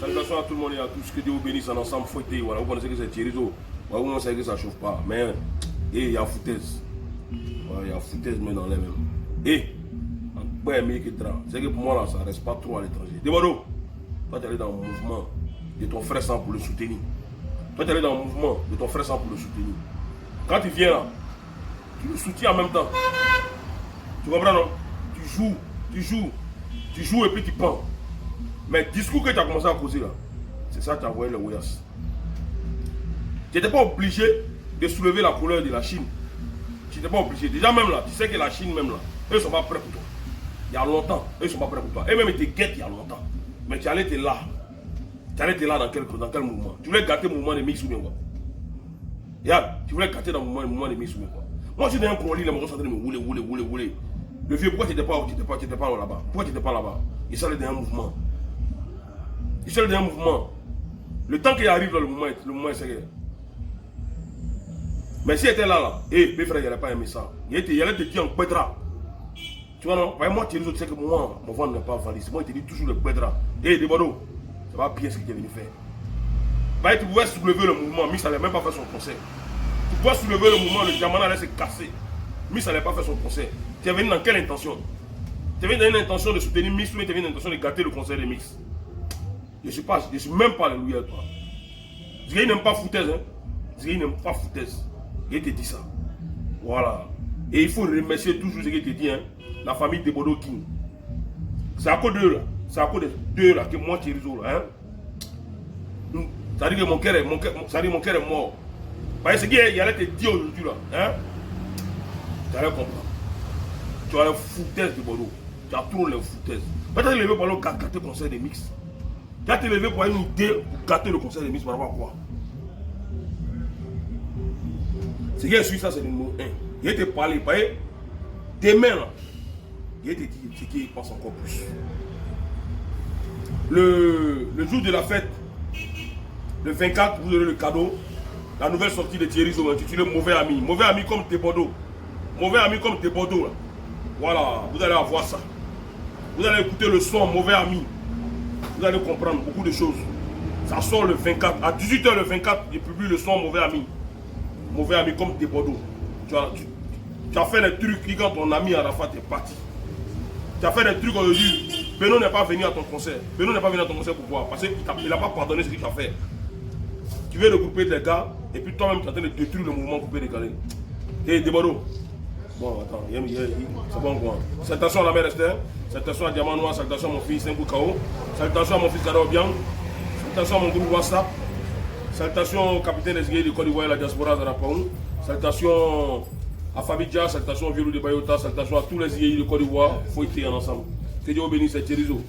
Salutations à tout le monde et à tous. Que Dieu vous bénisse en ensemble fouetté. Voilà, vous connaissez que c'est Thierryzo. Voilà, vous savez que ça ne chauffe pas. Mais il y a foutaise. Voilà, il y a foutaise mais dans les mêmes. Et, c'est que pour moi là, ça ne reste pas trop à l'étranger. Débado, toi tu es allé dans le mouvement de ton frère sans pour le soutenir. Toi tu es allé dans le mouvement de ton frère sans pour le soutenir. Quand tu viens là, tu le soutiens en même temps. Tu comprends non? Tu joues et puis tu prends. Mais le discours que tu as commencé à causer là, c'est ça que tu as envoyé le Ouias. Tu n'étais pas obligé de soulever la couleur de la Chine. Tu n'étais pas obligé. Déjà même là, tu sais que la Chine même là, eux ne sont pas prêts pour toi. Il y a longtemps, eux ne sont pas prêts pour toi. Et même ils te guettent il y a longtemps. Mais tu allais te là. Tu allais te là dans quel mouvement? Tu voulais gâter le mouvement de Mix ou bien quoi? Regarde, tu voulais gâter dans le mouvement de Mix ou bien quoi? Moi je suis dans un colis, les gens sont en train de me rouler. Le vieux, pourquoi tu n'étais pas là-bas? Pourquoi tu n'étais pas là-bas? Il s'allait dans un mouvement. Il s'allait dans un mouvement. Le temps qu'il arrive dans le mouvement est sérieux. Mais s'il était là, mes frères, il n'allait pas aimer ça. Il allait te dire en pédra. Tu vois non? Moi, tu sais que moi, mon ventre n'est pas valise. Moi, il te dit toujours le pédra. Débado, ça va bien ce que tu es venu faire. Tu pouvais soulever le mouvement, Miss n'allait même pas faire son concert. Tu pouvais soulever le mouvement, le diamant allait se casser. Miss n'allait pas faire son concert. Tu es venu dans quelle intention? Tu es venu dans une intention de soutenir Miss ou tu es venu dans une intention de gâter le concert de Mix? Je ne suis même pas alléluia toi. Ziggy n'aime pas foutaise. Hein? Ziggy n'aime pas foutaise. Il te dit ça. Voilà. Et il faut remercier toujours ce qu'il te dit. Hein? La famille de Bodo King. C'est à cause d'eux là. C'est à cause d'eux là que moi qui résous là. Hein? Ça dit que mon cœur est mort. Parce qu'il allait te dire aujourd'hui là. Hein? Tu allais comprendre. Tu as la foutaise de Bodo. Tu as trop les foutaises. Peut-être levé pour aller gâter le concert de Mix. Tu as te levé pour une idée pour gâter le concert de Mix par rapport à quoi? Ce qui est sûr, ça c'est le numéro 1. Il te parlé, demain là, il te dit ce qui passe encore plus. Le jour de la fête, le 24, vous aurez le cadeau, la nouvelle sortie de Thierryzo intitulée Mauvais Ami. Mauvais ami comme tes Bordeaux. Mauvais ami comme tes Bordeaux là. Voilà, vous allez avoir ça. Vous allez écouter le son Mauvais Ami. Vous allez comprendre beaucoup de choses. Ça sort le 24. À 18 h le 24, je publie le son Mauvais Ami. Mauvais ami comme tes Bordeaux. Tu as fait des trucs qui, quand ton ami Arafat est parti. Tu as fait des trucs aujourd'hui. Beno n'est pas venu à ton concert. Beno n'est pas venu à ton concert pour voir. Parce qu'il n'a pas pardonné ce qu'il a fait. Tu veux regrouper les gars. Et puis toi-même, tu es en train de détruire le mouvement coupé décalé. Et des Bordeaux. Bon, attends. C'est bon quoi. Salutations à la mère Esther. Salutations à Diamant Noir. Salutations à mon fils Senkou Kao. Salutations à mon fils Gado Biang. Salutations à mon groupe WhatsApp. Salutations au capitaine SGI de Côte d'Ivoire et la diaspora de Rapaou. Salutations à Fabidja, salutations au Violou de Bayota, salutations à tous les SGI de Côte d'Ivoire. Il faut être ensemble. Que Dieu bénisse, c'est Thierryzo.